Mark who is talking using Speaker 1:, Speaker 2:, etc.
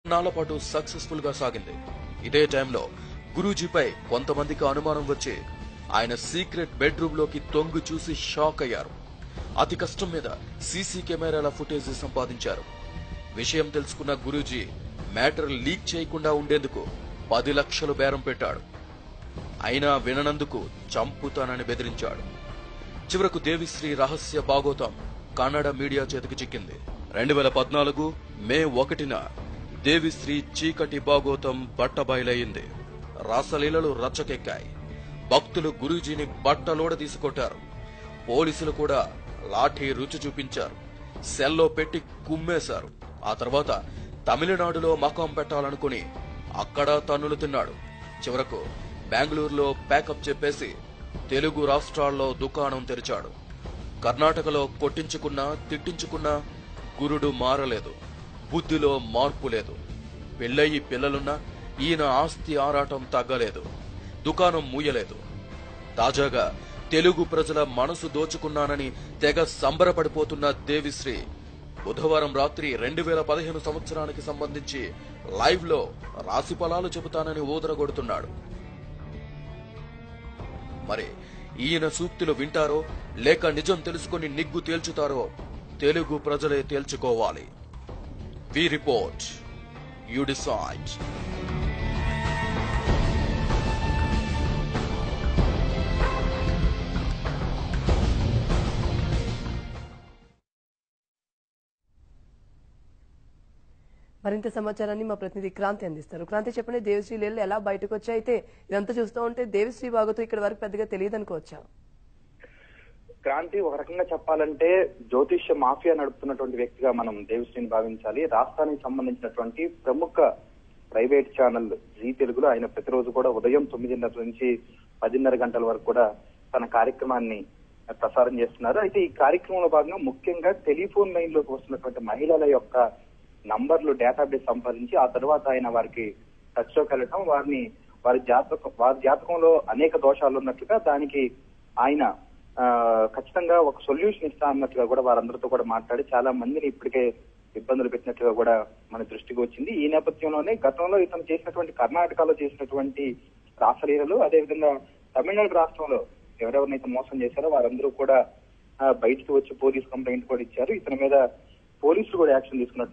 Speaker 1: నాళ్ల పాటు సక్సెస్ఫుల్ గా సాగింది. ఇదే టైంలో గురూజీపై కొంతమందికి అనుమానం వచ్చి ఆయన సీక్రెట్ బెడ్రూమ్ లోకి తొంగి చూసి షాక్ అయ్యారు. అతి కష్టం మీద సీసీ కెమెరాల ఫుటేజ్ సంపాదించారు. విషయం తెలుసుకున్న గురూజీ మ్యాటర్ లీక్ చేయకుండా ఉండేందుకు 10 లక్షలు బేరం పెట్టాడు. అయినా విననందుకు చంపుతానని బెదిరించాడు. చివరకు దేవిశ్రీ రహస్య భాగోతం కన్నడ మీడియా చేతికి చిక్కింది. 2014 మే 1న దేవిశ్రీ చీకటి భాగోతం బట్టబయలయ్యింది. రాసలీలలు రచ్చకెక్కాయి. భక్తులు గురూజీని బట్టలోడ తీసుకొట్టారు. పోలీసులు కూడా లాఠీ రుచి చూపించారు. సెల్లో పెట్టి కుమ్మేశారు. ఆ తర్వాత తమిళనాడులో మకాం పెట్టాలనుకుని అక్కడ తన్నులు తిన్నాడు. చివరకు బెంగళూరులో ప్యాకప్ చెప్పేసి తెలుగు రాష్ట్రాల్లో దుకాణం తెరిచాడు. కర్ణాటకలో కొట్టించుకున్నా తిట్టించుకున్నా గురుడు మారలేదు. బుద్ధిలో మార్పు లేదు. పెళ్ళయి పిల్లలున్నా ఈయన ఆస్తి ఆరాటం తగ్గలేదు. దుకాణం మూయలేదు. తాజాగా తెలుగు ప్రజల మనసు దోచుకున్నానని తెగ సంబరపడిపోతున్న దేవిశ్రీ బుధవారం రాత్రి 2015 సంవత్సరానికి సంబంధించి లైవ్ లో రాశి ఫలాలు చెబుతానని ఊదరగొడుతున్నాడు. మరి ఈయన సూక్తులు వింటారో లేక నిజం తెలుసుకుని నిగ్గు తేల్చుతారో తెలుగు ప్రజలే తేల్చుకోవాలి. వి రిపోర్ట్, యు డిసైడ్.
Speaker 2: మరింత సమాచారాన్ని మా ప్రతినిధి క్రాంతి అందిస్తారు. క్రాంతి, చెప్పండి, దేవిశ్రీ లీలలు ఎలా బయటకు వచ్చాయి? అయితే ఇదంతా చూస్తూ ఉంటే దేవిశ్రీ భాగవతం ఇక్కడ వరకు పెద్దగా తెలియదు అనుకోవచ్చా?
Speaker 3: క్రాంతి, ఒక రకంగా చెప్పాలంటే జ్యోతిష్య మాఫియా నడుపుతున్నటువంటి వ్యక్తిగా మనం దేవిశ్రీని భావించాలి. రాష్ట్రానికి సంబంధించినటువంటి ప్రముఖ ప్రైవేట్ ఛానల్ జీ తెలుగులో ఆయన ప్రతిరోజు కూడా ఉదయం 9:30 నుంచి 10:30 గంటల వరకు కూడా తన కార్యక్రమాన్ని ప్రసారం చేస్తున్నారు. అయితే ఈ కార్యక్రమంలో భాగంగా ముఖ్యంగా టెలిఫోన్ లైన్ లోకి వస్తున్నటువంటి మహిళల యొక్క నంబర్లు డేటాబేస్ సంపాదించి ఆ తర్వాత ఆయన వారికి టచ్ లోకి వెళ్ళటం, వారి జాతకంలో అనేక దోషాలు ఉన్నట్లుగా దానికి ఆయన ఖచ్చితంగా ఒక సొల్యూషన్ ఇస్తా అన్నట్లుగా కూడా వారందరితో కూడా మాట్లాడి చాలా మందిని ఇప్పటికే ఇబ్బందులు పెట్టినట్లుగా కూడా మన దృష్టికి వచ్చింది. ఈ నేపథ్యంలోనే గతంలో ఇతను చేసినటువంటి కర్ణాటకలో చేసినటువంటి రాసలీలలు, అదేవిధంగా తమిళనాడు రాష్ట్రంలో ఎవరెవరినైతే మోసం చేశారో వారందరూ కూడా బయటకు వచ్చి పోలీస్ కంప్లైంట్ కూడా ఇచ్చారు. ఇతని మీద పోలీసులు కూడా యాక్షన్ తీసుకున్నట్టు